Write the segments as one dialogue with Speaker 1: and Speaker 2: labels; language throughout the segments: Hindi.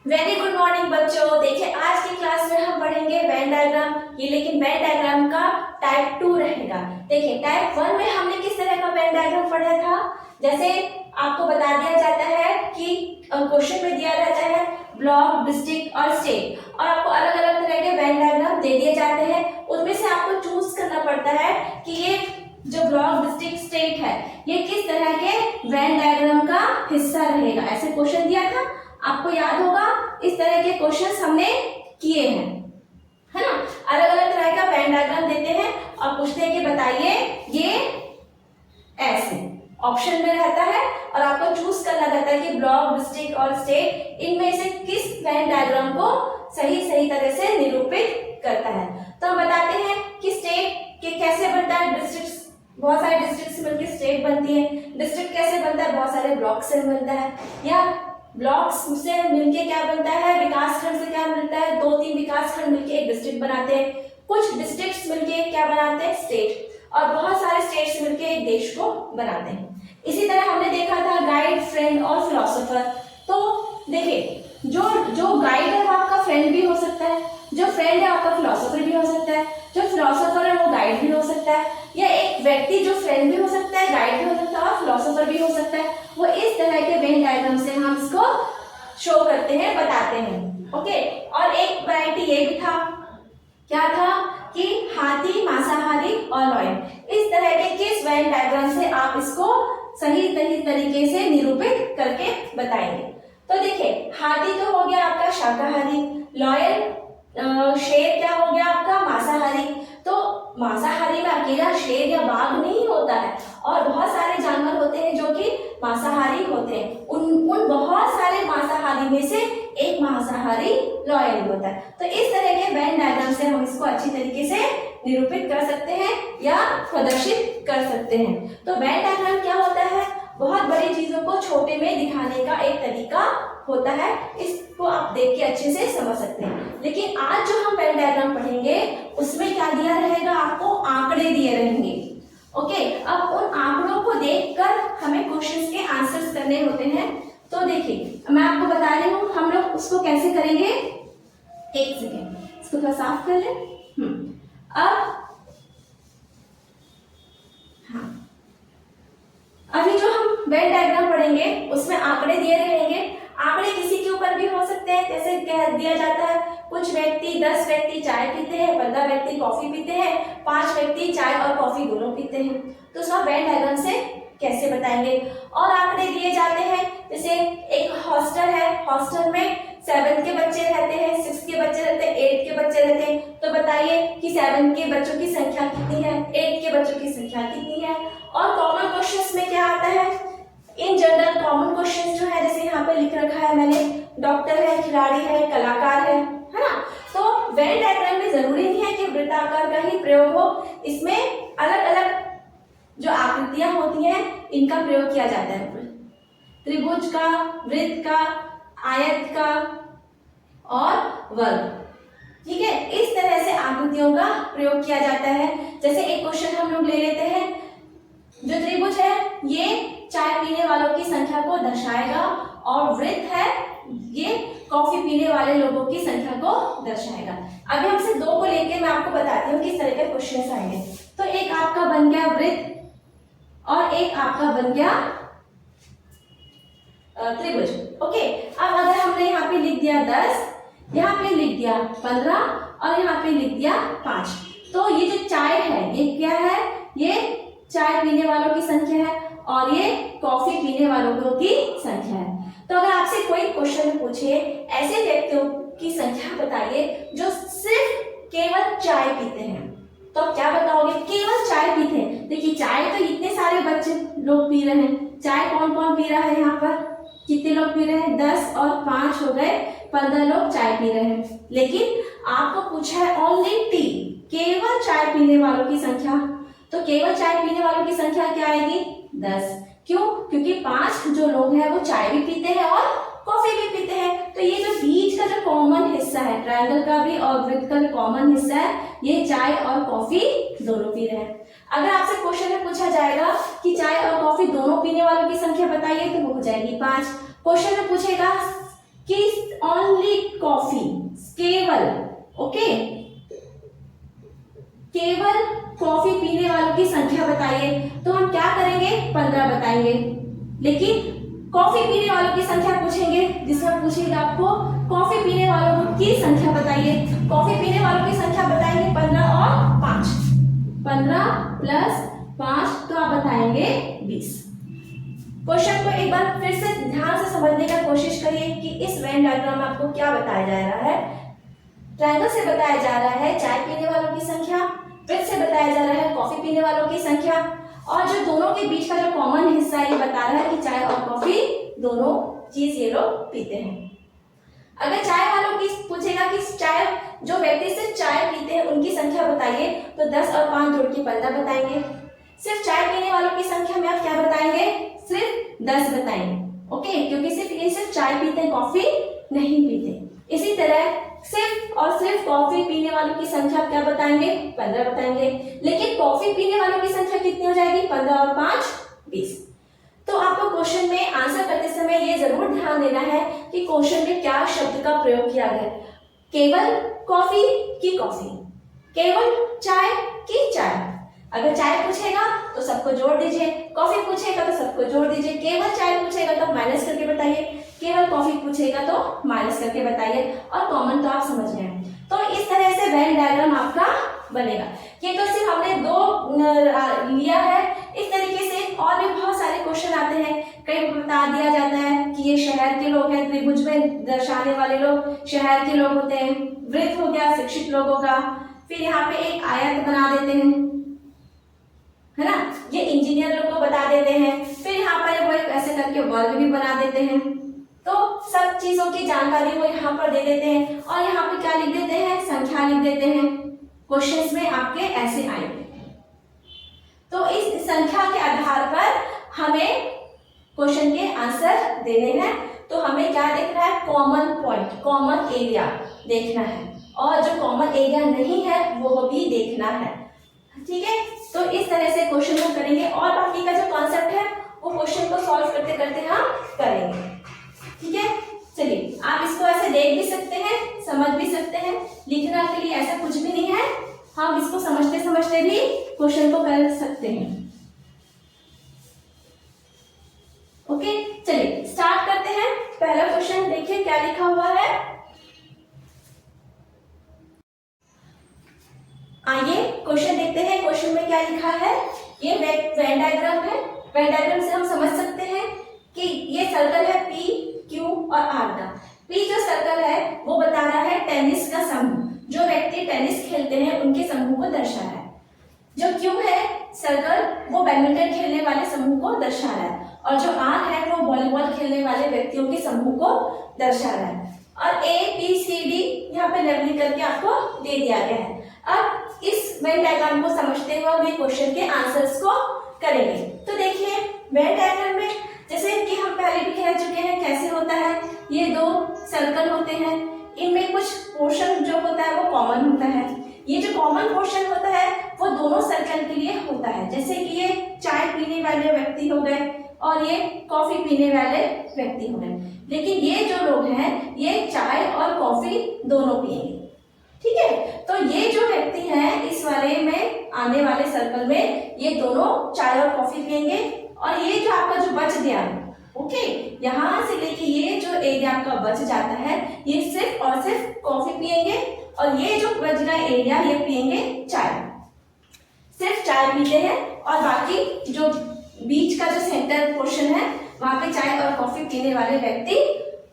Speaker 1: वेरी गुड मॉर्निंग बच्चों। देखिए आज की क्लास में हम पढ़ेंगे वेन डायग्राम। ये लेकिन वेन डायग्राम का टाइप 2 रहेगा। देखिए टाइप 1 में हमने किस तरह का वेन डायग्राम पढ़ा था। जैसे आपको बता दिया जाता है कि क्वेश्चन में दिया रहता है ब्लॉक, डिस्ट्रिक्ट और स्टेट, और आपको अलग अलग तरह के वेन डायग्राम दे दिए जाते हैं। उसमें से आपको चूज करना पड़ता है कि ये जो ब्लॉक, डिस्ट्रिक्ट, स्टेट है ये किस तरह के वेन डायग्राम का हिस्सा रहेगा। ऐसे क्वेश्चन दिया था, आपको याद होगा। इस तरह के क्वेश्चंस हमने किए हैं, है ना। अलग अलग तरह का वेन डायग्राम देते हैं और पूछते हैं कि बताइए ये ऐसे ऑप्शन में रहता है और आपको चूज करना रहता है कि ब्लॉक, डिस्ट्रिक्ट और स्टेट इनमें से किस वेन डायग्राम को सही तरह से निरूपित करता है। तो हम बताते हैं कि स्टेट के कैसे बनता है। डिस्ट्रिक्ट, बहुत सारे डिस्ट्रिक्ट से मिलकर स्टेट बनती है। डिस्ट्रिक्ट कैसे बनता है, बहुत सारे ब्लॉक से बनता है, या ब्लॉक्स से मिलके क्या बनता है, विकास खंड से क्या मिलता है, 2-3 विकास खंड मिलके एक डिस्ट्रिक्ट बनाते हैं। कुछ डिस्ट्रिक्ट्स मिलके क्या बनाते हैं, स्टेट, और बहुत सारे स्टेट्स मिलके एक देश को बनाते हैं। इसी तरह हमने देखा था गाइड, फ्रेंड और फिलोसोफर। तो देखिए जो गाइड है वो आपका फ्रेंड भी हो सकता है, जो फ्रेंड है आपका फिलोसोफर भी हो सकता है, जो फिलोसोफर है वो गाइड भी हो सकता है, या एक व्यक्ति जो फ्रेंड भी हो सकता है, गाइड भी हो सकता है और फिलोसोफर भी हो सकता है। वो इस तरह के वेन डायग्राम से हम इसको शो करते हैं, बताते हैं। ओके, और एक वैरायटी ये भी था, क्या था कि हाथी, मांसाहारी और लॉयन। इस तरह के किस वेन डायग्राम से आप इसको सही तरीके से निरूपित करके बताएंगे। तो देखिए हाथी तो हो गया आपका शाकाहारी, लॉयन शेर क्या हो गया आपका मांसाहारी। तो मांसाहारी में अकेला शेर या बाघ नहीं होता है, और बहुत सारे जानवर होते हैं जो कि मांसाहारी होते हैं। उन बहुत सारे मांसाहारी में से एक मांसाहारी लॉयन होता है। तो इस तरह के वेन डायग्राम से हम इसको अच्छी तरीके से निरूपित कर सकते हैं या प्रदर्शित कर सकते हैं। तो वेन डायग्राम क्या होता है, बहुत बड़ी चीजों को छोटे में दिखाने का एक तरीका होता है। इसको आप देख के अच्छे से समझ सकते हैं। लेकिन आज जो हम वेन डायग्राम पढ़ेंगे उसमें क्या दिया रहेगा, आपको आंकड़े दिए रहेंगे। ओके, अब उन आंकड़ों को देखकर हमें क्वेश्चंस के आंसर्स करने होते हैं। तो देखिए मैं आपको बता रही हूँ हम लोग उसको कैसे करेंगे। एक सेकेंड, इसको थोड़ा साफ कर लें। अब अभी जो हम वेन डायग्राम पढ़ेंगे उसमें आंकड़े दिए रहेंगे। आंकड़े किसी के ऊपर भी हो सकते हैं, जैसे कह दिया जाता है कुछ व्यक्ति 10 व्यक्ति चाय पीते हैं, 15 व्यक्ति कॉफी पीते हैं, 5 व्यक्ति चाय और कॉफी दोनों पीते हैं। तो सब वेन डायग्राम से कैसे बताएंगे। और आंकड़े दिए जाते हैं, जैसे एक हॉस्टल है, हॉस्टल में 7 के बच्चे रहते हैं, 6 के बच्चे रहते हैं, 8 के बच्चे रहते हैं। तो बताइए कि 7 के बच्चों की संख्या कितनी है, 8 के बच्चों की संख्या कितनी है। और कॉमन क्वेश्चंस में क्या आता है, इन जनरल कॉमन क्वेश्चंस जो है, जैसे यहाँ पे लिख रखा है मैंने, डॉक्टर है, खिलाड़ी है, कलाकार है ना। तो वेन डायग्राम में जरूरी नहीं है कि वृत्ताकार का ही प्रयोग हो, इसमें अलग अलग जो आकृतियां होती हैं इनका प्रयोग किया जाता है। त्रिभुज का, वृत्त का, आयत का और वर्ग, ठीक है। इस तरह से आकृतियों का प्रयोग किया जाता है। जैसे एक क्वेश्चन हम लोग ले लेते हैं, जो त्रिभुज है ये चाय पीने वालों की संख्या को दर्शाएगा, और वृत्त है ये कॉफी पीने वाले लोगों की संख्या को दर्शाएगा। अभी हमसे दो को लेकर मैं आपको बताती हूँ किस तरह के क्वेश्चन आएंगे। तो एक आपका बन गया वृत्त और एक आपका बन गया त्रिभुज। ओके, अब अगर हमने यहाँ पे लिख दिया 10, यहाँ पे लिख दिया 15 और यहाँ पे लिख दिया 5, तो ये जो चाय है ये क्या है, ये चाय पीने वालों की संख्या है और ये कॉफी पीने वालों की संख्या है। तो अगर आपसे कोई क्वेश्चन पूछे ऐसे व्यक्तियों की संख्या बताइए जो सिर्फ केवल चाय पीते हैं, तो आप क्या बताओगे, केवल चाय पीते हैं। देखिए चाय तो इतने सारे बच्चे लोग पी रहे हैं, चाय कौन कौन पी रहा है, यहाँ पर कितने लोग पी रहे हैं, 10 और 5 हो गए, 15 लोग चाय पी रहे हैं। लेकिन आपको पूछा है ओनली टी, केवल चाय पीने वालों की संख्या, तो केवल चाय पीने वालों की संख्या क्या आएगी, 10। क्यों, क्योंकि 5 जो लोग हैं वो चाय भी पीते हैं और कॉफी भी पीते हैं। तो ये जो बीच का जो कॉमन हिस्सा है, ट्रायंगल का भी और वृत्त का जो कॉमन हिस्सा है, ये चाय और कॉफी दोनों पी रहे हैं। अगर आपसे क्वेश्चन में पूछा जाएगा कि चाय और कॉफी दोनों पीने वालों की संख्या बताइए, तो वो हो जाएगी 5। क्वेश्चन में पूछेगा कि ओनली कॉफी, केवल, ओके, केवल कॉफी पीने वालों की संख्या बताइए। तो हम क्या करेंगे, 15 बताएंगे। लेकिन कॉफी पीने वालों की संख्या पूछेंगे, जिसमें पूछेगा आपको कॉफी पीने वालों की संख्या बताइए। कॉफी पीने वालों की संख्या बताएंगे 15 और 5, 15 प्लस 5 तो आप बताएंगे 20। क्वेश्चन को एक बार फिर से ध्यान से समझने का कोशिश करिए कि इस वेन डायग्राम में आपको क्या बताया जा रहा है। ट्रायंगल से बताया जा रहा है चाय पीने वालों की संख्या, फिर से बताया जा रहा है कॉफी पीने वालों की संख्या, और जो दोनों के बीच का जो कॉमन हिस्सा ये बता रहा है कि चाय और कॉफी दोनों चीज ये लोग पीते हैं। अगर चाय वालों की पूछेगा कि चाय, जो व्यक्ति सिर्फ चाय पीते हैं उनकी संख्या बताइए, तो 10 और 5 जोड़ के 15 बताएंगे। सिर्फ चाय पीने वालों की संख्या में आप क्या बताएंगे, सिर्फ 10 बताएंगे, ओके, क्योंकि सिर्फ चाय पीते हैं, कॉफी नहीं पीते। इसी तरह सिर्फ और सिर्फ कॉफी पीने वालों की संख्या क्या बताएंगे, 15 बताएंगे। लेकिन कॉफी पीने वालों की संख्या कितनी हो जाएगी, 15 और 5 20। तो आपको क्वेश्चन में आंसर करते समय ये जरूर ध्यान देना है कि क्वेश्चन में क्या शब्द का प्रयोग किया गया। केवल कॉफी की कॉफी, केवल चाय की चाय। अगर चाय पूछेगा तो सबको जोड़ दीजिए, कॉफी पूछेगा तो सबको जोड़ दीजिए, केवल चाय पूछेगा तो माइनस करके बताइए, केवल कॉफी पूछेगा तो माइनस करके बताइए, और कॉमन तो आप समझ गए। तो इस तरह से वेन डायग्राम आपका बनेगा। ये तो सिर्फ हमने 2 लिया है। इस तरीके से और भी बहुत सारे क्वेश्चन आते हैं। कई बता दिया जाता है कि ये शहर के लोग हैं, त्रिभुज में दर्शाने वाले लोग शहर के लोग होते हैं। वृत्त हो गया शिक्षित लोगों का। फिर यहाँ पे एक आयत बना देते हैं, है ना, ये इंजीनियर लोग को बता देते हैं। फिर यहाँ पर वो ऐसे करके वर्ग भी बना देते हैं। तो सब चीजों की जानकारी वो यहाँ पर दे देते हैं, और यहाँ पे क्या लिख देते हैं, संख्या लिख देते हैं। क्वेश्चंस में आपके ऐसे आएंगे। तो इस संख्या के आधार पर हमें क्वेश्चन के आंसर देने हैं। तो हमें क्या देखना है, कॉमन पॉइंट, कॉमन एरिया देखना है, और जो कॉमन एरिया नहीं है वो भी देखना है। ठीक है, तो इस तरह से क्वेश्चन हम करेंगे, और बाकी का जो कॉन्सेप्ट है वो क्वेश्चन को सॉल्व करते करते हम करेंगे। ठीक है, चलिए आप इसको ऐसे देख भी सकते हैं, समझ भी सकते हैं। लिखना के लिए ऐसा कुछ भी नहीं है, हम इसको समझते समझते भी क्वेश्चन को कर सकते हैं। ओके, चलिए स्टार्ट करते हैं। पहला क्वेश्चन देखिए क्या लिखा हुआ है। आइए क्वेश्चन देखते हैं। क्वेश्चन में क्या लिखा है, ये वेन डायग्राम है। वेन डायग्राम से हम समझ सकते हैं कि ये सर्कल है P, Q और R का। P जो सर्कल है वो बता रहा है टेनिस का समूह, जो व्यक्ति टेनिस खेलते हैं उनके समूह को दर्शा रहा है। जो Q है सर्कल, वो बैडमिंटन खेलने वाले समूह को दर्शा रहा है, और जो R है वो वॉलीबॉल खेलने वाले व्यक्तियों के समूह को दर्शा रहा है। और A, B, C, D यहाँ पे लेबलिंग करके आपको दे दिया गया है। अब इस वेन डायग्राम को समझते हुए हम क्वेश्चन के आंसर्स को करेंगे। तो देखिए वेन डायग्राम में जैसे कि हम पहले भी कह चुके हैं कैसे होता है, ये 2 सर्कल होते हैं, इनमें कुछ पोर्शन जो होता है वो कॉमन होता है। ये जो कॉमन पोर्शन होता है वो दोनों सर्कल के लिए होता है, जैसे कि ये चाय पीने वाले व्यक्ति हो गए और ये कॉफी पीने वाले व्यक्ति हो गए। लेकिन ये जो लोग हैं ये चाय और कॉफी दोनों पिएंगे। ठीक है, तो ये जो व्यक्ति है इस वाले में आने वाले सर्कल में ये दोनों चाय और कॉफी पिएंगे, और ये जो आपका जो बच गया, ओके, यहाँ से लेके ये जो एरिया आपका बच जाता है ये सिर्फ और सिर्फ कॉफी पिएंगे, और ये जो बच गया एरिया ये पिएंगे चाय, सिर्फ चाय पीते हैं, और बाकी जो बीच का जो सेंटर पोर्शन है वहां पे चाय और कॉफी पीने वाले व्यक्ति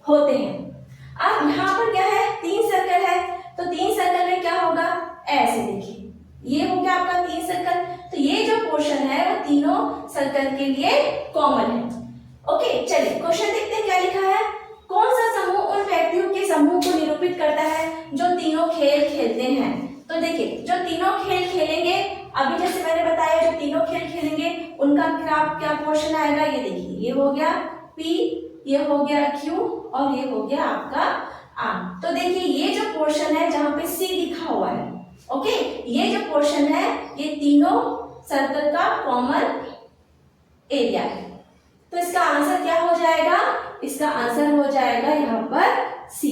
Speaker 1: होते हैं। अब यहाँ पर क्या है, 3 सर्कल है, तो 3 सर्कल में क्या होगा, ऐसे देखिए ये हो गया आपका 3 सर्कल। तो ये जो पोर्शन है वो तीनों सर्कल के लिए कॉमन है। ओके, चलिए क्वेश्चन देखते हैं क्या लिखा है। कौन सा समूह उन व्यक्तियों के समूह को निरूपित करता है जो तीनों खेल खेलते हैं। तो देखिए जो तीनों खेल खेलेंगे, अभी जैसे मैंने बताया जो तीनों खेल खेलेंगे उनका क्या पोर्शन आएगा, ये देखिए ये हो गया P, ये हो गया Q और ये हो गया आपका R। तो देखिए ये जो पोर्शन है जहां पे C लिखा हुआ है, ओके, ये जो पोर्शन है ये तीनों सर्कल का कॉमन एरिया है। तो इसका आंसर क्या हो जाएगा, इसका आंसर हो जाएगा यहाँ पर सी।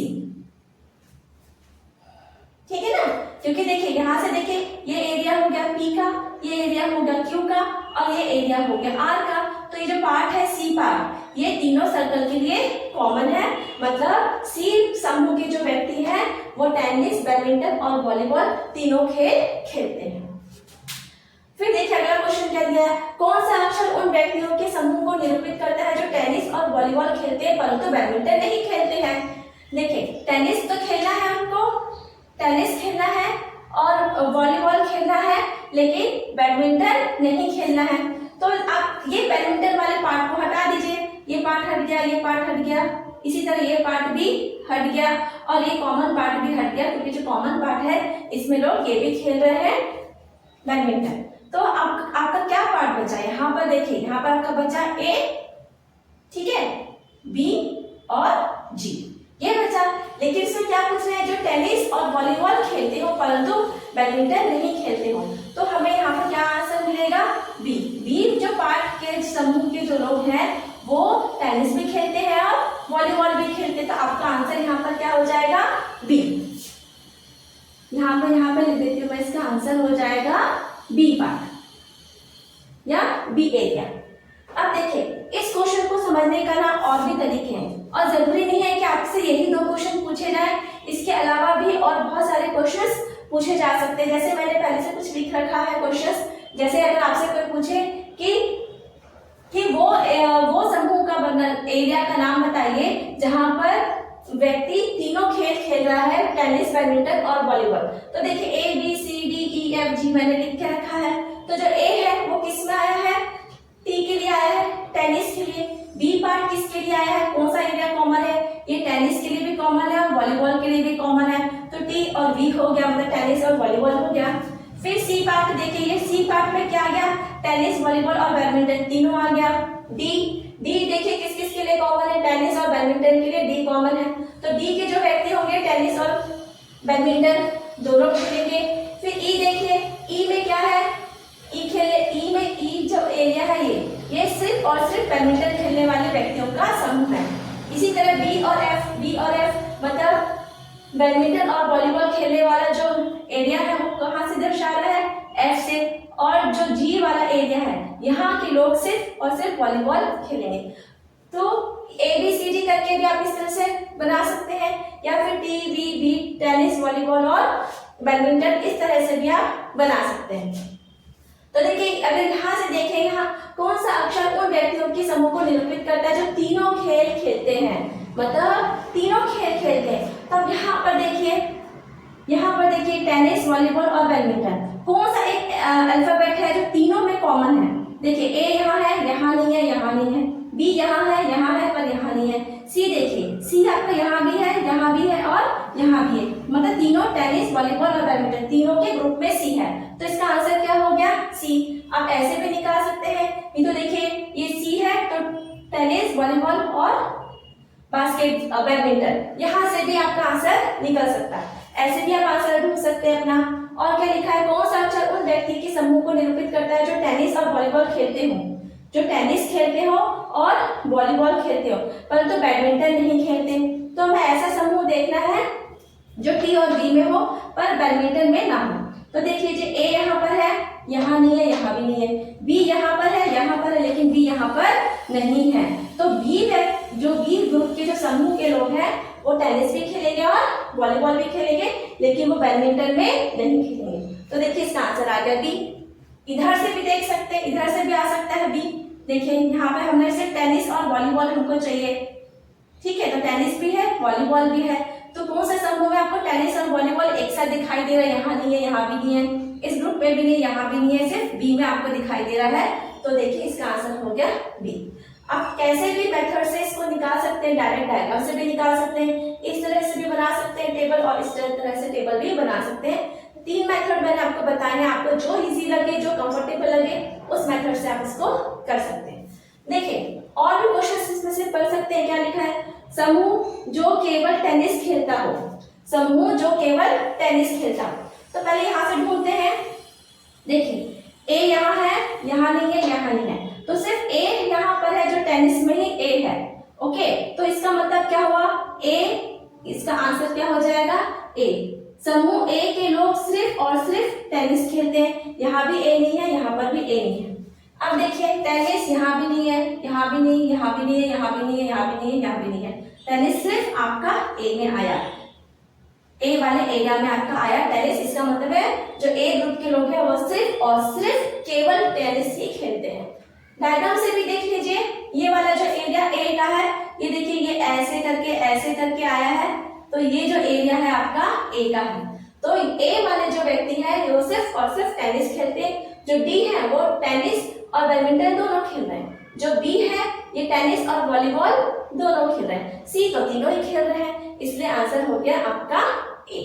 Speaker 1: ठीक है ना, क्योंकि देखिए यहां से देखिए ये एरिया हो गया पी का, ये एरिया हो गया क्यू का और ये एरिया हो गया आर का। तो ये जो पार्ट है सी पार्ट, ये तीनों सर्कल के लिए कॉमन है। मतलब सी समूह के जो व्यक्ति हैं वो टेनिस, बैडमिंटन और वॉलीबॉल तीनों खेल खेलते हैं। फिर देखिए अगला क्वेश्चन क्या दिया है, कौन सा अक्षर उन व्यक्तियों के समूह को निरूपित करता है जो टेनिस और वॉलीबॉल खेलते हैं परंतु बैडमिंटन नहीं खेलते हैं। देखिए टेनिस तो खेलना है हमको, टेनिस खेलना है और वॉलीबॉल खेलना है, लेकिन बैडमिंटन नहीं खेलना है। तो आप ये बैडमिंटन वाले पार्ट को हटा दीजिए, ये पार्ट हट गया, ये पार्ट हट गया, इसी तरह ये पार्ट भी हट गया और ये कॉमन पार्ट भी हट गया, क्योंकि जो कॉमन पार्ट है इसमें लोग ये भी खेल रहे हैं बैडमिंटन। तो आपका क्या पार्ट बचा, यहाँ पर देखिए, यहाँ पर आपका बचा ए, ठीक है, बी और जी, ये बचा। लेकिन इसमें क्या पूछ रहे हैं, जो टेनिस और वॉलीबॉल खेलते हो परंतु बैडमिंटन नहीं खेलते हो। तो हमें यहाँ पर क्या आंसर मिलेगा, बी। बी जो पार्ट के समूह के जो लोग हैं वो टेनिस भी खेलते हैं और वॉलीबॉल भी खेलते हैं। तो आपका आंसर यहाँ पर क्या हो जाएगा, बी। यहाँ पे लिख देती हूँ मैं, इसका आंसर हो जाएगा बी पार्ट या बी एरिया। अब देखिए इस क्वेश्चन को समझने का ना और भी तरीके हैं और जरूरी नहीं है कि आपसे यही 2 क्वेश्चन पूछे जाए, इसके अलावा भी और बहुत सारे क्वेश्चंस पूछे जा सकते हैं। जैसे मैंने पहले से कुछ लिख रखा है क्वेश्चंस, जैसे अगर आपसे कोई पूछे कि वो समूह का एरिया का नाम बताइए जहां पर व्यक्ति तीनों खेल खेल रहा है, टेनिस, बैडमिंटन और वॉलीबॉल। तो देखिए A B C D E F G मैंने लिख के रखा है। तो जो ए है वो किस में आया है, टी के लिए आया है, टेनिस के लिए। बी पार्ट किसके लिए आया है, कौन सा एरिया कॉमन है, ये टेनिस के लिए भी कॉमन है और वॉलीबॉल के लिए भी कॉमन है। तो टी और वी हो गया, मतलब टेनिस और वॉलीबॉल हो गया। फिर सी पार्ट देखिए, ये सी पार्ट में क्या आ गया, टेनिस, वॉलीबॉल और बैडमिंटन तीनों आ गया। डी देखिए किस किस के लिए कॉमन है, टेनिस और बैडमिंटन के लिए डी कॉमन है। तो डी के जो व्यक्ति होंगे टेनिस और बैडमिंटन दोनों खेलेंगे। फिर ई देखिए, ई में क्या है, ई में ई जो एरिया है ये सिर्फ और सिर्फ बैडमिंटन खेलने वाले व्यक्तियों का समूह है। इसी तरह बी और एफ मतलब बैडमिंटन और वॉलीबॉल खेलने वाला जो एरिया है वो कहाँ से दर्शा रहा है, एफ से। और जो जी वाला एरिया है यहाँ के लोग सिर्फ और सिर्फ वॉलीबॉल खेलेंगे। तो ए बी सी डी करके भी आप इस तरह से बना सकते हैं, या फिर T V B tennis, volleyball और बैडमिंटन, इस तरह से भी आप बना सकते हैं। तो देखिए अगर यहाँ से देखें, यहाँ कौन सा अक्षर उन व्यक्तियों के समूह को निरूपित करता है जो तीनों खेल खेलते हैं, मतलब तीनों खेल खेलते हैं। तब यहाँ पर देखिए टेनिस, वॉलीबॉल और बैडमिंटन, कौन सा एक अल्फाबेट है जो तीनों में कॉमन है। देखिए ए यहाँ है, यहाँ नहीं है, यहाँ नहीं है। बी यहाँ है पर यहाँ नहीं है। सी देखिए, सी आपका यहाँ भी है और यहाँ भी है, मतलब तीनों टेनिस, वॉलीबॉल और बैडमिंटन तीनों के ग्रुप में सी है। तो इसका आंसर क्या हो गया, सी। आप ऐसे भी निकाल सकते हैं, ये तो देखिए ये सी है तो टेनिस, वॉलीबॉल और बैडमिंटन, यहाँ से भी आपका आंसर निकल सकता है। ऐसे भी आप आंसर ढूंढ सकते हैं अपना। और क्या लिखा है, कौन सा अक्षर उन व्यक्ति के समूह को निरूपित करता है जो टेनिस और वॉलीबॉल खेलते हो, जो टेनिस खेलते हो और वॉलीबॉल खेलते हो परंतु बैडमिंटन नहीं खेलते। तो हमें ऐसा समूह देखना है जो टी और बी में हो पर बैडमिंटन में ना हो। तो देख लीजिए ए यहाँ पर है, यहाँ नहीं है, यहाँ भी नहीं है। बी यहाँ पर है लेकिन बी यहाँ पर नहीं है। तो बी ग्रुप के जो समूह के लोग हैं वो टेनिस भी खेलेंगे और वॉलीबॉल भी खेलेंगे, लेकिन वो बैडमिंटन में नहीं खेलेंगे। तो देखिए इसका आंसर आ गया बी। इधर से भी देख सकते हैं, इधर से भी आ सकता है बी। देखिए यहाँ पे हमने सिर्फ टेनिस और वॉलीबॉल हमको चाहिए, ठीक है, तो टेनिस भी है, वॉलीबॉल भी है। तो कौन सा समूह में आपको टेनिस और वॉलीबॉल एक साथ दिखाई दे रहा है, यहाँ नहीं है, यहाँ भी नहीं है, इस ग्रुप में भी नहीं, यहाँ भी नहीं है, सिर्फ बी में आपको दिखाई दे रहा है। तो देखिए इसका आंसर हो गया बी। आप कैसे भी मेथड से इसको निकाल सकते हैं, डायरेक्ट डायग्राम से भी निकाल सकते हैं, इस तरह से भी बना सकते हैं टेबल, और इस तरह से टेबल भी बना सकते हैं। 3 मेथड मैंने आपको बताए हैं, आपको जो इजी लगे, जो कंफर्टेबल लगे उस मेथड से आप इसको कर सकते हैं। देखिए और भी क्वेश्चन इसमें से पढ़ सकते हैं। क्या लिखा है, समूह जो केवल टेनिस खेलता हो, समूह जो केवल टेनिस खेलता हो। तो पहले यहाँ से ढूंढते हैं। देखिए ए यहाँ है, यहाँ नहीं है, यहाँ नहीं है, तो सिर्फ ए यहाँ पर है जो टेनिस में ही ए है। ओके, तो इसका मतलब क्या हुआ, ए इसका आंसर क्या हो जाएगा? ए। समूह ए के लोग सिर्फ और सिर्फ टेनिस खेलते हैं। यहाँ भी ए नहीं है, यहाँ पर भी ए नहीं है। अब देखिए टेनिस यहाँ भी नहीं है, यहाँ भी नहीं, यहाँ भी नहीं है, यहाँ भी नहीं है, यहाँ भी नहीं है, यहाँ भी नहीं है। टेनिस सिर्फ आपका ए में आया, ए वाले एरिया में आपका आया टेनिस। इसका मतलब है जो ए ग्रुप के लोग हैं वो सिर्फ और सिर्फ केवल टेनिस ही खेलते हैं। डायग्राम से भी देख लीजिए, ये वाला जो एरिया ए का है, ये देखिए ये ऐसे करके आया है, तो ये जो एरिया है आपका ए का है। तो ए वाले जो व्यक्ति है वो सिर्फ और सिर्फ टेनिस खेलते हैं। जो डी है वो टेनिस और बैडमिंटन दोनों खेल रहे हैं। जो बी है ये टेनिस और वॉलीबॉल दोनों खेल रहे हैं। सी तो तीनों ही खेल रहे हैं, इसलिए आंसर हो गया आपका ए।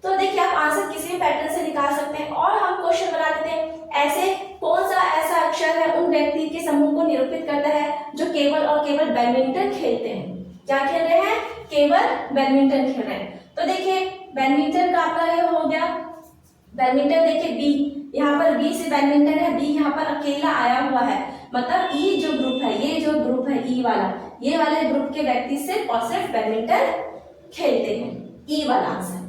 Speaker 1: तो देखिए आप आंसर किसी भी पैटर्न से निकाल सकते हैं। और हम क्वेश्चन बना लेते हैं, ऐसे कौन सा ऐसा अक्षर है उन व्यक्ति के समूह को निरूपित करता है जो केवल और केवल बैडमिंटन खेलते हैं। क्या खेल रहे हैं? केवल बैडमिंटन खेल रहे हैं। तो देखिए बैडमिंटन का आपका ये हो गया, बैडमिंटन देखिए बी, यहाँ पर बी से बैडमिंटन है, बी यहाँ पर अकेला आया हुआ है, मतलब ई जो ग्रुप है, ये जो ग्रुप है ई वाला, ये वाले ग्रुप के व्यक्ति सिर्फ और सिर्फ बैडमिंटन खेलते हैं। ई वाला आंसर।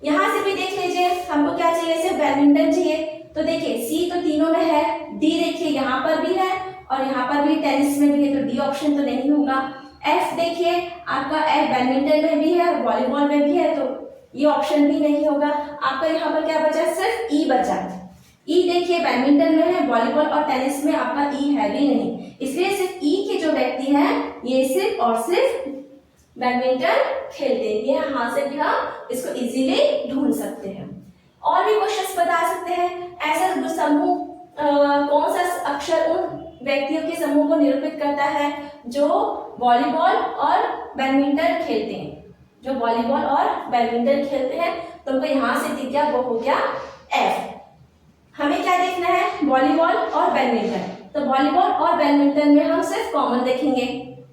Speaker 1: यहाँ से भी देख लीजिए, हमको क्या चाहिए? सिर्फ बैडमिंटन चाहिए। तो देखिए सी तो तीनों में है, डी देखिए यहाँ पर भी है और यहाँ पर भी टेनिस में भी है, तो डी ऑप्शन तो नहीं होगा। एफ देखिए आपका एफ बैडमिंटन में भी है, वॉलीबॉल में भी है, तो ये ऑप्शन भी नहीं होगा। आपका यहाँ पर क्या बचा? सिर्फ ई बचा। ई देखिए बैडमिंटन में है, वॉलीबॉल और टेनिस में आपका ई है भी नहीं, इसलिए सिर्फ ई के जो व्यक्ति हैं ये सिर्फ और सिर्फ बैडमिंटन खेलते हैं। ये यहाँ से भी हम इसको इजीली ढूंढ सकते हैं। और भी क्वेश्चंस बता सकते हैं। ऐसा समूह कौन सा अक्षर उन व्यक्तियों के समूह को निरूपित करता है जो वॉलीबॉल और बैडमिंटन खेलते हैं। जो वॉलीबॉल और बैडमिंटन खेलते हैं, तो उनको यहाँ से दिख गया, वो हो गया एफ। हमें क्या देखना है? वॉलीबॉल और बैडमिंटन। तो वॉलीबॉल और बैडमिंटन में हम सिर्फ कॉमन देखेंगे।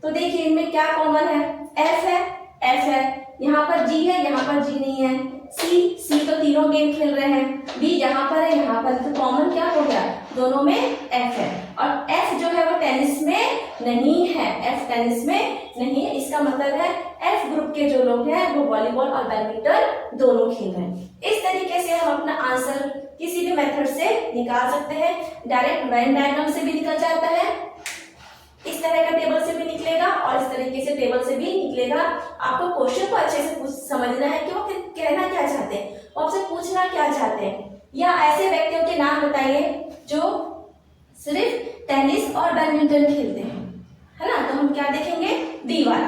Speaker 1: तो देखिए इनमें क्या कॉमन है? एफ है, एफ है, यहाँ पर जी है, यहाँ पर जी नहीं है। सी तो तीनों गेम खेल रहे हैं, बी यहाँ पर है, यहाँ पर, तो कॉमन क्या हो गया? दोनों में एफ है। और एफ जो है वो टेनिस में नहीं है, एफ टेनिस में नहीं है। इसका मतलब है एफ ग्रुप के जो लोग हैं वो वॉलीबॉल और बैडमिंटन दोनों खेल रहे हैं। इस तरीके से हम अपना आंसर किसी भी मेथड से निकाल सकते हैं। डायरेक्ट वेन डायग्राम से भी निकल जाता है, इस तरह का टेबल से भी निकलेगा और इस तरीके से टेबल से भी निकलेगा। आपको क्वेश्चन को अच्छे से समझना है कि वो कहना क्या चाहते हैं, वो आपसे पूछना क्या चाहते हैं। या ऐसे व्यक्तियों के नाम बताइए जो सिर्फ टेनिस और बैडमिंटन खेलते हैं, है ना। तो हम क्या देखेंगे? डी वाला।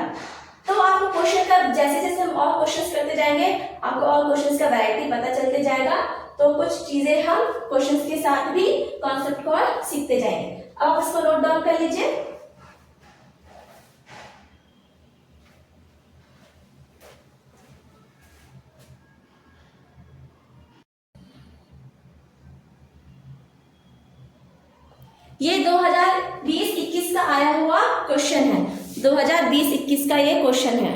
Speaker 1: तो आपको क्वेश्चन का जैसे जैसे हम और क्वेश्चंस करते जाएंगे, आपको और क्वेश्चंस का वैरायटी पता चलते जाएगा। तो कुछ चीजें हम क्वेश्चंस के साथ भी कॉन्सेप्ट को और सीखते जाएंगे। अब आप इसको नोट डाउन कर लीजिए। ये 2020-21 का आया हुआ क्वेश्चन है। 2020-21 का ये क्वेश्चन है।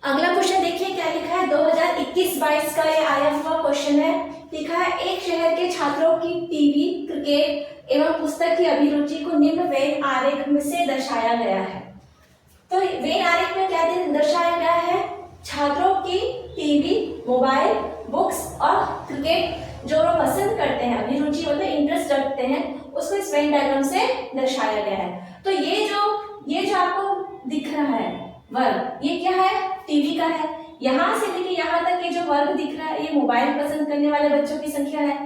Speaker 1: अगला क्वेश्चन देखिए क्या लिखा है। 2021-22 का ये आया हुआ क्वेश्चन है। लिखा है एक शहर के छात्रों की टीवी, क्रिकेट एवं पुस्तक की अभिरुचि को निम्न वेन आरेख में से दर्शाया गया है। तो वेन आरेख में क्या दर्शाया गया है? छात्रों की टीवी, मोबाइल, बुक्स और क्रिकेट जो लोग पसंद करते हैं, अभिरुचि मतलब इंटरेस्ट रखते हैं, उसको इस वेन डायग्राम से दर्शाया गया है। तो ये जो आपको दिख रहा है वर्ग, ये क्या है? टीवी का है। यहाँ से लेके यहाँ तक ये जो वर्ग दिख रहा है, ये मोबाइल पसंद करने वाले बच्चों की संख्या है।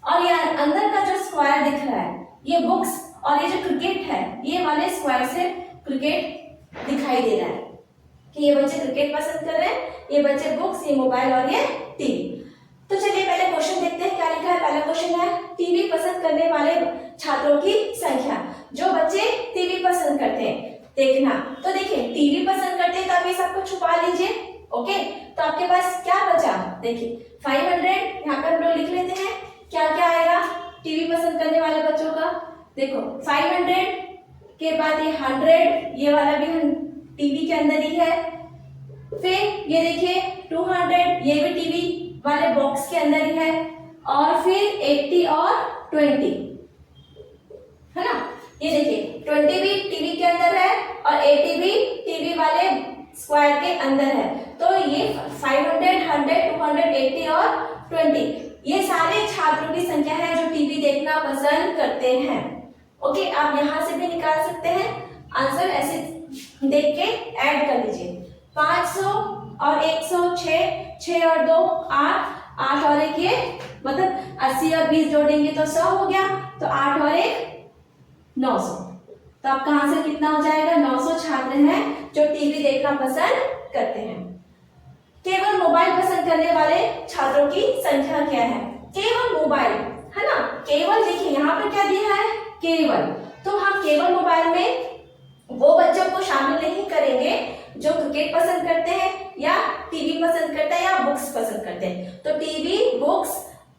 Speaker 1: और ये अंदर का जो स्क्वायर दिख रहा है, ये बुक्स, और ये जो क्रिकेट है, ये वाले स्क्वायर से क्रिकेट दिखाई दे रहा है कि ये बच्चे क्रिकेट पसंद कर रहे हैं, ये बच्चे बुक्स, ये मोबाइल और ये टीवी। तो चलिए पहले क्वेश्चन देखते हैं क्या लिखा है। पहला क्वेश्चन है टीवी पसंद करने वाले छात्रों की संख्या। जो बच्चे टीवी पसंद करते हैं, देखना। तो देखिए टीवी पसंद करते हैं तो आप ये सबको छुपा लीजिए। ओके, तो आपके पास क्या बचा? देखिए 500, यहाँ पर हम लोग लिख लेते हैं। क्या क्या आएगा टीवी पसंद करने वाले बच्चों का? देखो 500 के बाद ये 100, ये वाला भी टीवी के अंदर ही है। फिर ये देखिए 200, ये भी टीवी वाले बॉक्स के अंदर ही है। और फिर 80 और 20, है ना। ये देखिए 20 भी टीवी के अंदर है और 80 भी टीवी वाले स्क्वायर के अंदर है। तो ये 500, 100, 280 और 20 ये सारे छात्रों की संख्या है जो टीवी देखना पसंद करते हैं। ओके, आप यहां से भी निकाल सकते हैं आंसर, ऐसे देख के ऐड कर लीजिए। 500 और 100 6, 6 और 2 8, 8 और 1 ये मतलब 80 और 20 जोड़ेंगे तो 100 हो गया, तो 8 और 1 900। तो आपका आंसर कितना हो जाएगा? 900 छात्र हैं जो टीवी देखना पसंद करते हैं। केवल मोबाइल पसंद करने वाले छात्रों की संख्या क्या है? केवल मोबाइल, है ना। केवल देखिए यहाँ पर क्या दिया है? केवल। तो हम केवल मोबाइल में वो बच्चों को शामिल नहीं करेंगे जो क्रिकेट पसंद करते हैं या टीवी पसंद करते हैं या बुक्स पसंद करते हैं। तो टीवी, बुक्स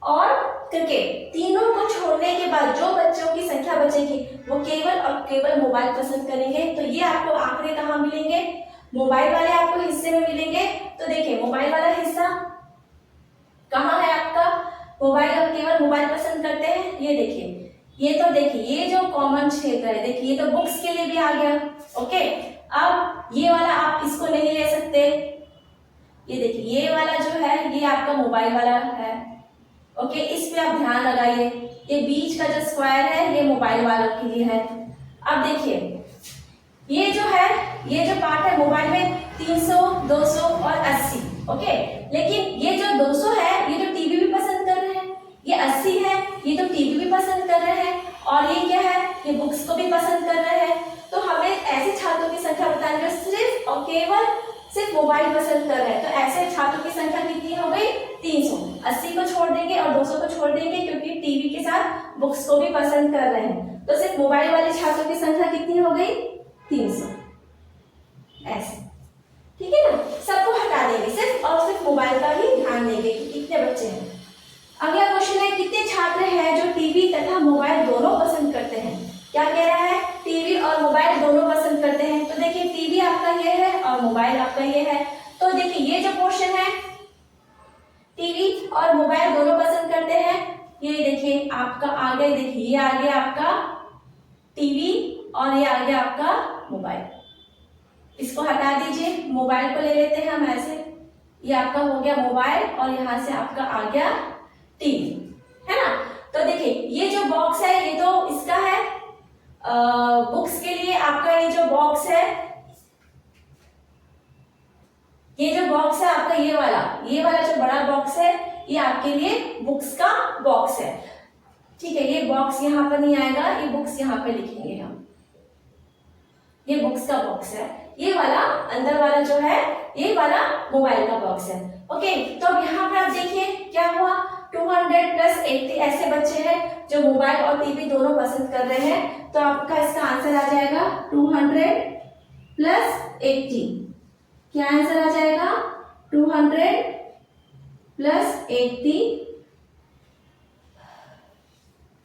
Speaker 1: और क्रिकेट तीनों को छोड़ने के बाद जो बच्चों की संख्या बचेगी वो केवल और केवल मोबाइल पसंद करेंगे। तो ये आपको आंकड़े कहाँ मिलेंगे? मोबाइल वाले आपको हिस्से में मिलेंगे। तो देखिए मोबाइल वाला हिस्सा कहाँ है आपका? मोबाइल और केवल मोबाइल पसंद करते हैं, ये देखिए। ये तो देखिए ये जो कॉमन क्षेत्र है, देखिए ये तो बुक्स के लिए भी आ गया। ओके, अब ये वाला आप इसको नहीं ले सकते। ये देखिए ये वाला जो है ये आपका मोबाइल वाला है। ओके, इस पे आप ध्यान लगाइए। ये बीच का जो स्क्वायर है ये मोबाइल वालों के लिए है। अब देखिए ये जो है, ये जो पार्ट है मोबाइल में 300, 200 और 80। ओके, लेकिन ये जो 200 है ये तो टीवी भी पसंद कर रहे हैं, ये 80 है ये तो टीवी भी पसंद कर रहे हैं, और ये क्या है? ये बुक्स को भी पसंद कर रहे हैं। तो हमें ऐसे छात्रों की संख्या बतानी जो सिर्फ और केवल सिर्फ मोबाइल पसंद कर रहे हैं। तो ऐसे छात्रों की संख्या कितनी हो गई? 300। 80 को छोड़ देंगे और 200 को छोड़ देंगे क्योंकि टीवी के साथ बुक्स को भी पसंद कर रहे हैं। तो सिर्फ मोबाइल वाले छात्रों की संख्या कितनी हो गई? 300। ऐसे, ठीक है ना। सबको हटा देंगे, सिर्फ और सिर्फ मोबाइल का ही ध्यान देंगे कि कितने बच्चे हैं। अगला क्वेश्चन है कितने छात्र हैं जो टीवी तथा मोबाइल दोनों पसंद करते हैं? क्या कह रहा है? टीवी और मोबाइल दोनों पसंद करते हैं। तो देखिए टीवी आपका ये है और मोबाइल आपका ये है। तो देखिए ये जो पोर्शन है टीवी और मोबाइल दोनों पसंद करते हैं, ये देखिए आपका आगे, देखिए ये आगे आपका टीवी और ये आगे आपका मोबाइल। इसको हटा दीजिए, मोबाइल को ले लेते हैं हम ऐसे, ये आपका हो गया मोबाइल और यहां से आपका आ गया टीवी, है ना। तो देखिए ये जो बॉक्स है ये तो इसका है बुक्स के लिए। आपका ये जो बॉक्स है, ये जो बॉक्स है आपका ये वाला जो बड़ा बॉक्स है ये आपके लिए बुक्स का बॉक्स है। ठीक है, ये बॉक्स यहाँ पर नहीं आएगा, ये बुक्स यहाँ पे लिखेंगे हम। ये बुक्स का बॉक्स है, ये वाला अंदर वाला जो है ये वाला मोबाइल का बॉक्स है। ओके, तो अब यहाँ पर आप देखिए क्या हुआ? 200 प्लस 80 ऐसे बच्चे हैं जो मोबाइल और टीवी दोनों पसंद कर रहे हैं। तो आपका इसका आंसर आ जाएगा 200 प्लस 80। क्या आंसर आ जाएगा? 200 प्लस 80।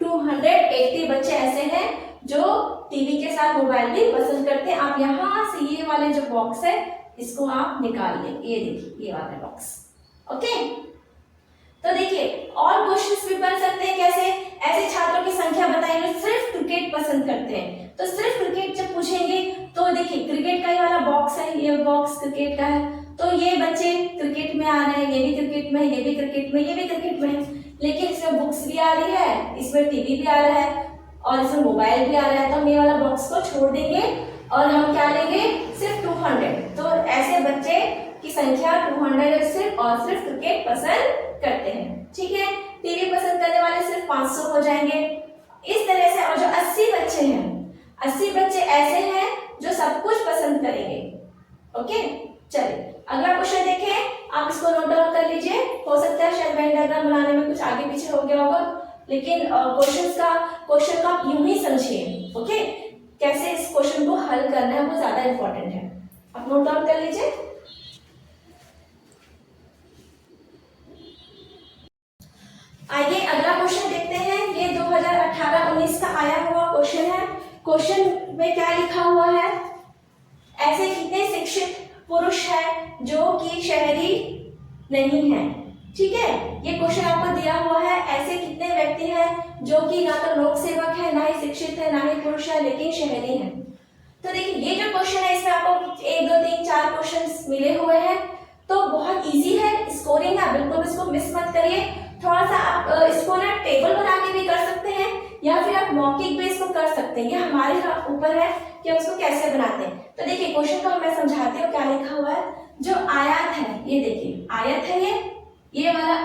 Speaker 1: 280 बच्चे ऐसे हैं जो टीवी के साथ मोबाइल भी पसंद करते हैं। आप यहां से ये वाले जो बॉक्स है इसको आप निकाल लें, ये देखिए ये वाला बॉक्स। ओके, तो देखिए और क्वेश्चंस भी बन सकते हैं। कैसे? ऐसे छात्रों की संख्या बताइए जो सिर्फ क्रिकेट पसंद करते हैं। तो सिर्फ क्रिकेट जब पूछेंगे तो देखिए क्रिकेट का ये वाला बॉक्स है, ये बॉक्स क्रिकेट का है। तो ये बच्चे क्रिकेट में आ रहे हैं, ये भी क्रिकेट में है, ये भी क्रिकेट में, ये भी क्रिकेट में है। लेकिन इसमें बुक्स भी आ रही है, इसमें टीवी भी आ रहा है और इसमें मोबाइल भी आ रहा है। तो हम ये वाला बॉक्स को छोड़ देंगे और हम क्या लेंगे? सिर्फ 200। तो ऐसे बच्चे की संख्या 200 सिर्फ और सिर्फ क्रिकेट पसंद करते हैं। ठीक है, टीवी पसंद करने वाले सिर्फ 500 हो जाएंगे इस तरह से। और जो 80 बच्चे हैं, 80 बच्चे ऐसे हैं जो सब कुछ पसंद करेंगे। ओके, चलिए अगला क्वेश्चन देखें। आप इसको नोट डाउन कर लीजिए। हो सकता है शायद वेन डायग्राम बनाने में कुछ आगे पीछे हो गया होगा, लेकिन क्वेश्चन का यूं ही समझिए। ओके, कैसे इस क्वेश्चन को हल करना है वो ज्यादा इंपॉर्टेंट है। आप नोट डाउन कर लीजिए। आइए अगला क्वेश्चन देखते हैं। ये 2018-19 का आया हुआ क्वेश्चन है। क्वेश्चन में क्या लिखा हुआ है? ऐसे कितने शिक्षित पुरुष हैं जो कि शहरी नहीं हैं? ठीक है, ये क्वेश्चन आपको दिया हुआ है। ऐसे कितने व्यक्ति हैं जो कि ना तो लोक सेवक है, ना ही शिक्षित है, ना ही पुरुष है, लेकिन शहरी है। तो देखिए ये जो क्वेश्चन है इसमें आपको 1 2 3 4 क्वेश्चंस मिले हुए हैं, तो बहुत इजी है, स्कोरिंग है, बिल्कुल इसको मिस मत करिए। थोड़ा सा आप इसको ना टेबल बना के भी कर सकते हैं या फिर आप मौखिक भी इसको कर सकते हैं, ये हमारे ऊपर है कि हम इसको कैसे बनाते हैं। तो देखिए क्वेश्चन को मैं समझाती हूँ क्या लिखा हुआ है। जो आयत है, ये देखिए आयत है, ये वाला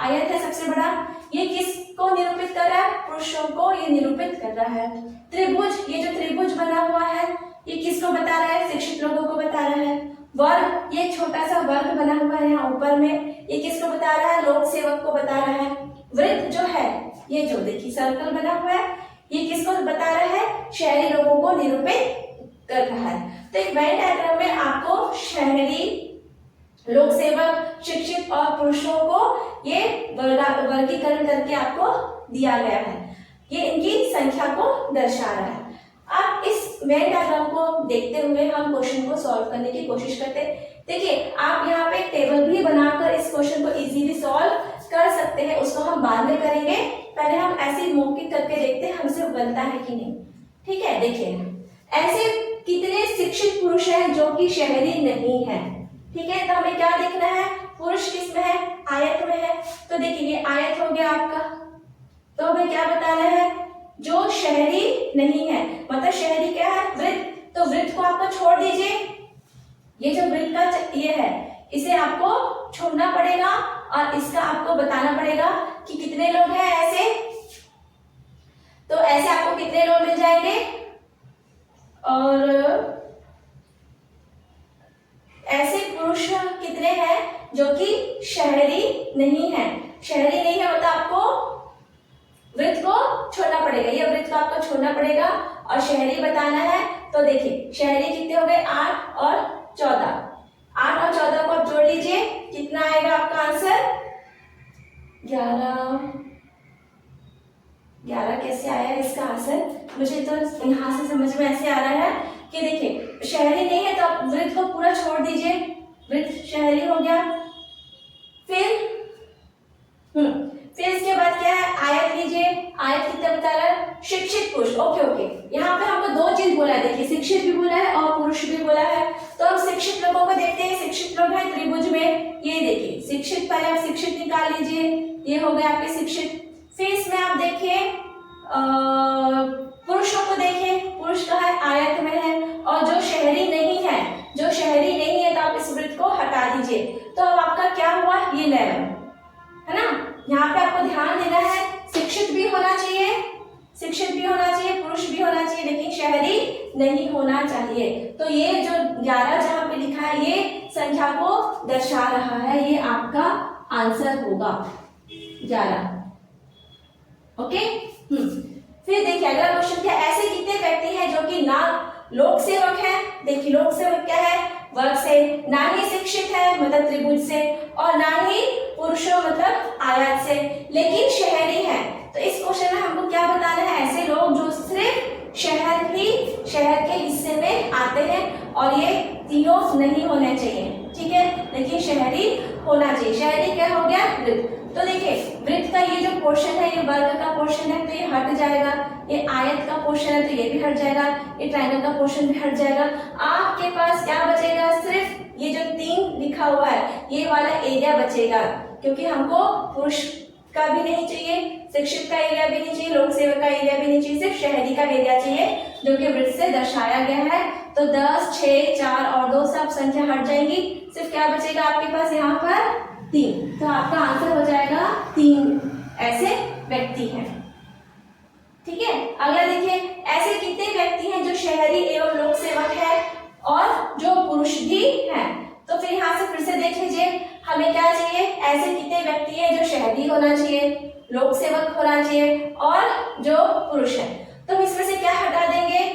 Speaker 1: आयत है सबसे बड़ा, ये किसको निरूपित कर रहा है? पुरुषों को ये निरूपित कर रहा है। त्रिभुज, ये जो त्रिभुज बना हुआ है ये किसको बता रहा है? शिक्षित लोगों को बता रहा है। वर्ग, ये छोटा सा वर्ग बना हुआ है यहाँ ऊपर में, ये किसको बता रहा है? लोक सेवक को बता रहा है। वृत्त जो है, ये जो देखिए सर्कल बना हुआ है, ये किसको बता रहा है? शहरी लोगों को निरूपित कर रहा है। तो एक वेन डायग्राम में आपको शहरी, लोक सेवक, शिक्षित और पुरुषों को ये वर्गीकरण करके आपको दिया गया है, ये इनकी संख्या को दर्शा रहा है। अब इस वेन डायग्राम को देखते हुए हम क्वेश्चन को सॉल्व करने की कोशिश करते हैं। देखिए आप यहाँ पे टेबल भी बनाकर इस क्वेश्चन को इजीली सॉल्व कर सकते हैं, उसको हम बाद में करेंगे, पहले हम ऐसे मौखिक करके देखते हैं हमसे बनता है कि नहीं। ठीक है, देखिए ऐसे कितने शिक्षित पुरुष हैं जो कि शहरी नहीं है। ठीक है, तो हमें क्या देखना है? पुरुष किस में है? आयत में है। तो देखिए ये आयत हो गया आपका, तो हमें क्या बताना है? जो शहरी नहीं है, मतलब शहरी क्या है? वृत्त। तो वृत्त को आपको छोड़ दीजिए, ये जो वृत्त का ये है इसे आपको छोड़ना पड़ेगा और इसका आपको बताना पड़ेगा कि कितने लोग हैं ऐसे। तो ऐसे आपको कितने लोग मिल जाएंगे? और ऐसे पुरुष कितने हैं जो कि शहरी नहीं है? शहरी नहीं है मतलब आपको वृत्त को छोड़ना पड़ेगा, ये वृत्त को आपको छोड़ना पड़ेगा और शहरी बताना है। तो देखिए शहरी कितने हो गए? 8 और 14। 8 और 14 को आप जोड़ लीजिए, कितना आएगा आपका आंसर? 11। 11 कैसे आया इसका आंसर? मुझे तो यहाँ से समझ में ऐसे आ रहा है कि देखिए शहरी नहीं है तो आप वृत्त को पूरा छोड़ दीजिए, वृत्त शहरी हो गया। फिर इसके बाद क्या है? आयत लीजिए, आयत कितना बता रहा है? शिक्षित पुरुष। ओके, यहाँ पे हमको 2 चीज बोला है, देखिए शिक्षित भी बोला है और पुरुष भी बोला है। तो हम शिक्षित लोगों को देखते हैं, शिक्षित लोग हैं त्रिभुज में, ये देखिए शिक्षित, पहले आप शिक्षित निकाल लीजिए, ये हो गया आपके शिक्षित। फिर इसमें आप देखिए पुरुषों को देखिए, पुरुष का है आयत में है, और जो शहरी नहीं है, जो शहरी नहीं है तो आप इस वृत्त को हटा दीजिए। तो अब आपका क्या हुआ? ये 11 है ना। यहाँ पे आपको ध्यान देना है, शिक्षित भी होना चाहिए, शिक्षित भी होना चाहिए, पुरुष भी होना चाहिए, लेकिन शहरी नहीं होना चाहिए। तो ये जो 11 जहाँ पे लिखा है ये संख्या को दर्शा रहा है, ये आपका आंसर होगा 11। ओके। फिर देखिए अगला क्वेश्चन क्या? ऐसे कितने व्यक्ति हैं जो कि ना लोक सेवक है? देखिए लोक सेवक क्या है? वर्ग से, ना ही शिक्षित है मतलब त्रिभुज से, और ना ही पुरुषों मतलब आयत से, लेकिन शहरी है। तो इस क्वेश्चन में हमको क्या बताना है? ऐसे लोग जो सिर्फ शहर के हिस्से में आते हैं, और ये तीनों नहीं होने चाहिए, ठीक है, लेकिन शहरी होना चाहिए। शहरी क्या हो गया? वृत्त। तो देखिए वृत्त का ये जो पोर्शन है ये वर्ग का पोर्शन है तो ये हट जाएगा, ये आयत का पोर्शन है तो ये भी हट जाएगा, ये ट्रायंगल का पोर्शन भी हट जाएगा। आपके पास क्या बचेगा? सिर्फ ये जो 3 लिखा हुआ है ये वाला एरिया बचेगा, क्योंकि हमको पुरुष का भी नहीं चाहिए, शिक्षित का एरिया भी नहीं चाहिए, लोक सेवक का एरिया भी नहीं चाहिए, सिर्फ शहरी का एरिया चाहिए जो कि वृत्त से दर्शाया गया है। तो 10, 6, 4 और 2 सब संख्या हट जाएंगी, सिर्फ क्या बचेगा आपके पास यहाँ पर? 3। तो आपका आंसर हो जाएगा 3 ऐसे व्यक्ति हैं। ठीक है, अगला देखिए ऐसे कितने व्यक्ति हैं जो शहरी एवं लोक सेवक है और जो पुरुष भी हैं। तो फिर यहाँ से फिर से देख लीजिए हमें क्या चाहिए? ऐसे कितने व्यक्ति हैं जो शहरी होना चाहिए, लोक सेवक होना चाहिए और जो पुरुष है। तो हम इसमें से क्या हटा देंगे?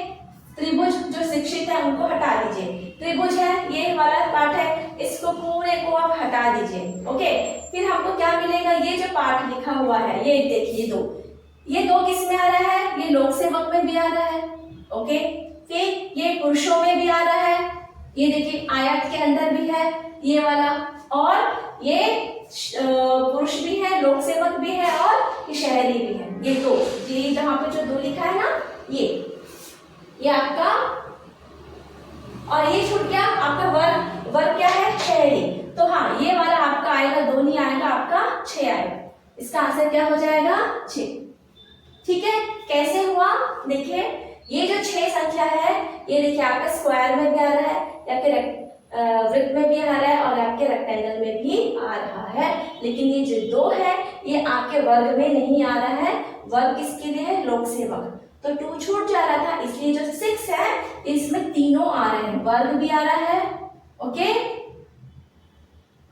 Speaker 1: त्रिभुज, जो शिक्षित है उनको हटा दीजिए। त्रिभुज है ये वाला पार्ट है, इसको पूरे को आप हटा दीजिए। ओके, फिर हमको क्या मिलेगा? ये जो पार्ट लिखा हुआ है ये देखिए 2, ये 2 किस में आ रहा है? ये लोक सेवक में भी आ रहा है। ओके, फिर ये पुरुषों में भी आ रहा है, ये देखिए आयत के अंदर भी है ये वाला, और ये पुरुष भी है, लोक सेवक भी है और ये शहरी भी है। ये 2, ये जहाँ पे जो 2 लिखा है ना ये आपका और ये छूट गया आपका वर्ग। वर्ग क्या है? शहरी। तो हाँ, ये वाला आपका आएगा, 2 नहीं आएगा, आपका 6 आएगा। इसका आंसर क्या हो जाएगा? 6। ठीक है, कैसे हुआ? देखिए ये जो 6 संख्या है, ये देखिए आपका स्क्वायर में भी आ रहा है, या फिर वृत्त में भी आ रहा है, और आपके रेक्टेंगल में भी आ रहा है। लेकिन ये जो 2 है, ये आपके वर्ग में नहीं आ रहा है। वर्ग किसके लिए है? लोक सेवक। तो 2 छूट जा रहा था, इसलिए जो 6 है इसमें तीनों आ रहे हैं। वर्ग भी आ रहा है, ओके,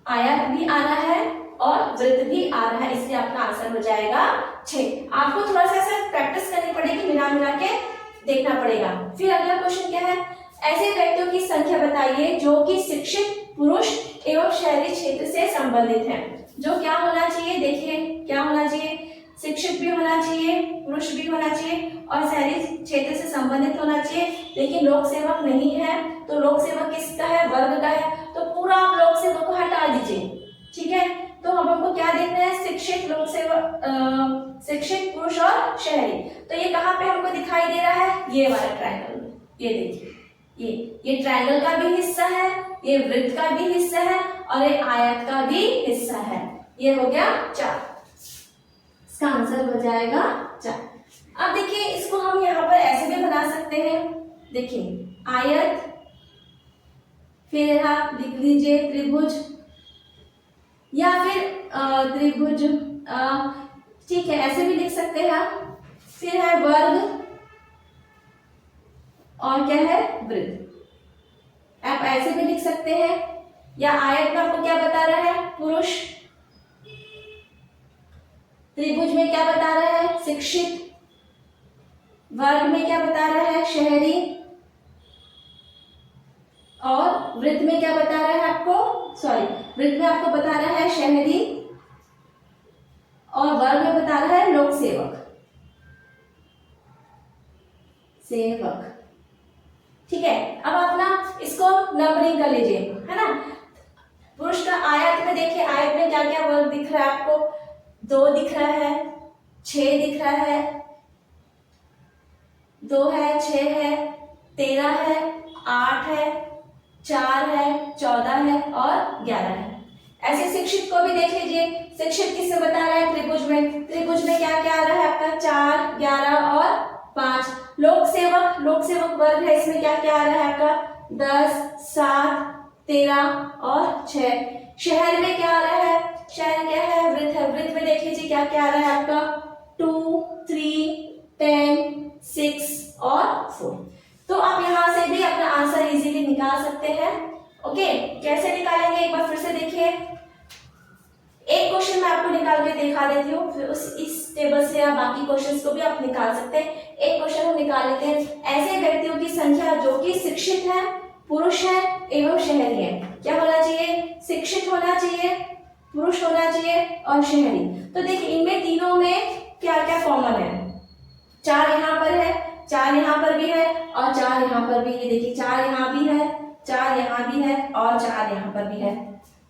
Speaker 1: आयत भी आ रहा है और वृत्त भी आ रहा है, इसलिए आपका आंसर हो जाएगा 6। आपको थोड़ा सा ऐसा प्रैक्टिस करनी पड़ेगी, मिला के देखना पड़ेगा। फिर अगला क्वेश्चन क्या है? ऐसे व्यक्तियों की संख्या बताइए जो कि शिक्षित, पुरुष एवं शहरी क्षेत्र से संबंधित हैं। जो क्या होना चाहिए? देखिए क्या होना चाहिए? शिक्षित भी होना चाहिए, पुरुष भी होना चाहिए और शहरी क्षेत्र से संबंधित होना चाहिए। लेकिन लोक सेवक नहीं है, तो लोक सेवक किसका है? वर्ग का है। तो पूरा आप लोक सेवक को हटा दीजिए, ठीक है। तो अब हमको क्या देखना है? शिक्षित, लोक सेवक, शिक्षित, पुरुष और शहरी। तो ये कहाँ पे हमको दिखाई दे रहा है? ये वाला ट्रायंगल में। ये देखिए, ये ट्रायंगल का भी हिस्सा है, ये वृत्त का भी हिस्सा है और ये आयत का भी हिस्सा है। ये हो गया 4। इसका आंसर हो जाएगा 4। अब देखिए इसको हम यहाँ पर ऐसे भी बना सकते हैं। देखिए आयत, फिर आप लिख लीजिए त्रिभुज या फिर त्रिभुज, ठीक है, ऐसे भी लिख सकते हैं आप। फिर है वर्ग और क्या है? वृत्त। आप ऐसे भी लिख सकते हैं, या आयत में आपको क्या बता रहा है? पुरुष। त्रिभुज में क्या बता रहा है? शिक्षित। वर्ग में क्या बता रहा है? शहरी। और वृत्त में क्या बता रहा है आपको? वृत्त में आपको बता रहा है शहरी और वर्ग में बता रहा है लोक सेवक। ठीक है, अब आप ना इसको नंबरिंग कर लीजिए, है ना। पुरुष का आयत में देखिए, आयत में क्या क्या वर्ग दिख रहा है आपको? 2 दिख रहा है, 6 दिख रहा है, 2 है, 6 है, 13 है, 8 है, 4 है, 14 है और 11 है। ऐसे शिक्षित को भी देख लीजिए। शिक्षित किससे बता रहा है? त्रिभुज में। त्रिभुज में क्या क्या आ रहा है आपका? 4, 11 और 5। लोक सेवक, लोक सेवक वर्ग है, इसमें क्या क्या आ रहा है आपका? 10, 7, 13 और 6। शहर में क्या आ रहा है? शहर क्या है? वृत्त है। वृत्त में देख लीजिए क्या क्या आ रहा है आपका? 2, 3, 10, 6 और 4। तो आप यहां से भी अपना आंसर इजीली निकाल सकते हैं। ओके, कैसे निकालेंगे एक बार फिर से देखिए। एक क्वेश्चन मैं आपको निकाल के दिखा देती हूँ, फिर इस टेबल से आप बाकी क्वेश्चंस को भी आप निकाल सकते हैं। एक क्वेश्चन हम निकाल लेते हैं। ऐसे व्यक्तियों की संख्या जो कि शिक्षित है, पुरुष है एवं शहरी है। क्या होना चाहिए? शिक्षित होना चाहिए, पुरुष होना चाहिए और शहरी। तो देखिए इनमें तीनों में क्या क्या कॉमन है? 4 यहाँ पर है, 4 यहाँ पर भी है और 4 यहाँ पर भी है। देखिए 4 यहाँ भी है, 4 यहाँ भी है और 4 यहाँ पर भी है।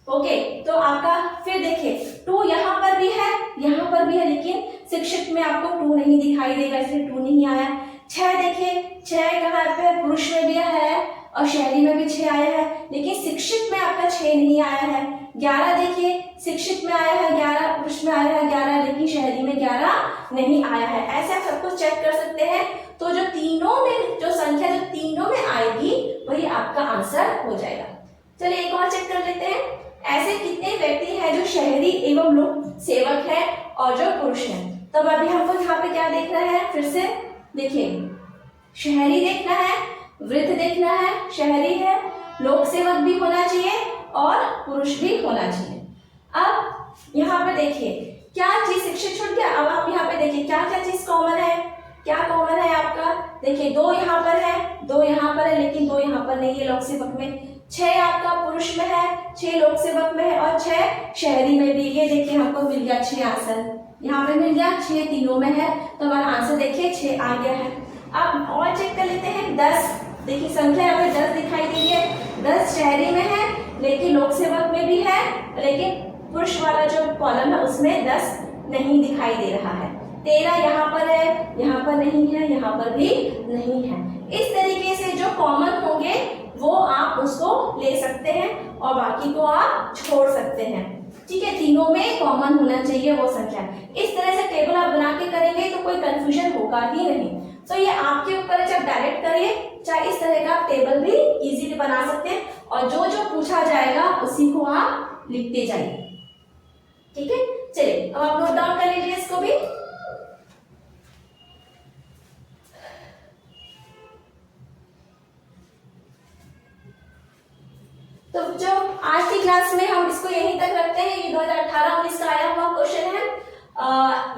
Speaker 1: ओके, तो आपका फिर देखिए 2 यहाँ पर भी है, यहाँ पर भी है, लेकिन शिक्षित में आपको 2 नहीं दिखाई देगा, इसलिए 2 नहीं आया। 6 देखिए, 6 कहाँ पे? पुरुष में भी है और शहरी में भी 6 आया है, लेकिन शिक्षित में आपका 6 नहीं आया है। 11 देखिए, शिक्षित में आया है 11, पुरुष में आया है 11, लेकिन शहरी में 11 नहीं आया है। ऐसे आप सब कुछ चेक कर सकते हैं। तो जो तीनों में जो संख्या जो तीनों में आएगी वही आपका आंसर हो जाएगा। चलिए एक और चेक कर लेते हैं। ऐसे कितने व्यक्ति हैं जो शहरी एवं लोक सेवक है और जो पुरुष है? तब अभी हमको यहाँ पे क्या देखना है? फिर से देखिए, शहरी देखना है, वृत्त देखना है, शहरी है, लोक सेवक भी होना चाहिए और पुरुष भी होना चाहिए। अब यहाँ पे देखिए क्या चीज शिक्षित छूट गया। अब आप यहाँ पे देखिए क्या क्या चीज कॉमन है। क्या कॉमन है आपका? देखिए 2 यहाँ पर है, 2 यहाँ पर है, लेकिन 2 यहाँ पर नहीं है लोक सेवक में। 6 आपका पुरुष में है, 6 लोक सेवक में है और 6 शहरी में भी। ये देखिए हमको मिल गया 6 आंसर, यहाँ पे मिल गया 6 तीनों में है, तो हमारा आंसर देखिए 6 आ गया है। अब और चेक कर लेते हैं। 10 देखिए संख्या यहाँ पे 10 दिखाई दे रही है। 10 शहरी में है, लेकिन लोक सेवक में भी है, लेकिन पुरुष वाला जो कॉलम है उसमें 10 नहीं दिखाई दे रहा है। 13 यहाँ पर है, यहाँ पर नहीं है, यहाँ पर भी नहीं है। इस तरीके से जो कॉमन होंगे वो आप उसको ले सकते हैं और बाकी को आप छोड़ सकते हैं। ठीक है, तीनों में कॉमन होना चाहिए वो संख्या। इस तरह से टेबल आप बना के करेंगे तो कोई कंफ्यूजन होगा ही नहीं। तो ये आपके ऊपर है, जब डायरेक्ट करिए चाहे इस तरह का आप टेबल भी इजीली बना सकते हैं और जो जो पूछा जाएगा उसी को आप लिखते जाइए। ठीक है, चलिए अब आप नोट डाउन कर लीजिए इसको भी। तो जो आज की क्लास में हम इसको यहीं तक रखते हैं। ये 2018-19 का आया हुआ क्वेश्चन है।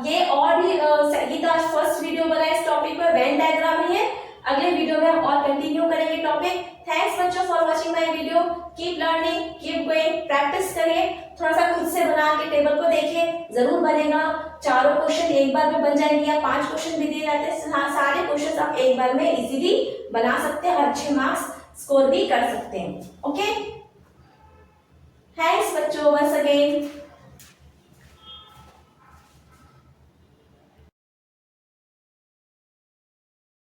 Speaker 1: ये और भी ये तो आज फर्स्ट वीडियो बना इस टॉपिक पर, वेन डायग्राम ही है। अगले वीडियो में हम और कंटिन्यू करेंगे टॉपिक। थैंक्स बच्चों for watching my video. Keep learning, keep going, practice करिए, थोड़ा सा खुद से बना के टेबल को देखिए, जरूर बनेगा। चारों क्वेश्चन एक बार में बन जाएंगे या 5 क्वेश्चन भी दिए जाते हैं, सारे क्वेश्चन आप एक बार में इजीली बना सकते हैं और अच्छे मार्क्स स्कोर भी कर सकते हैं। ओके, थैंक्स बच्चों, once again।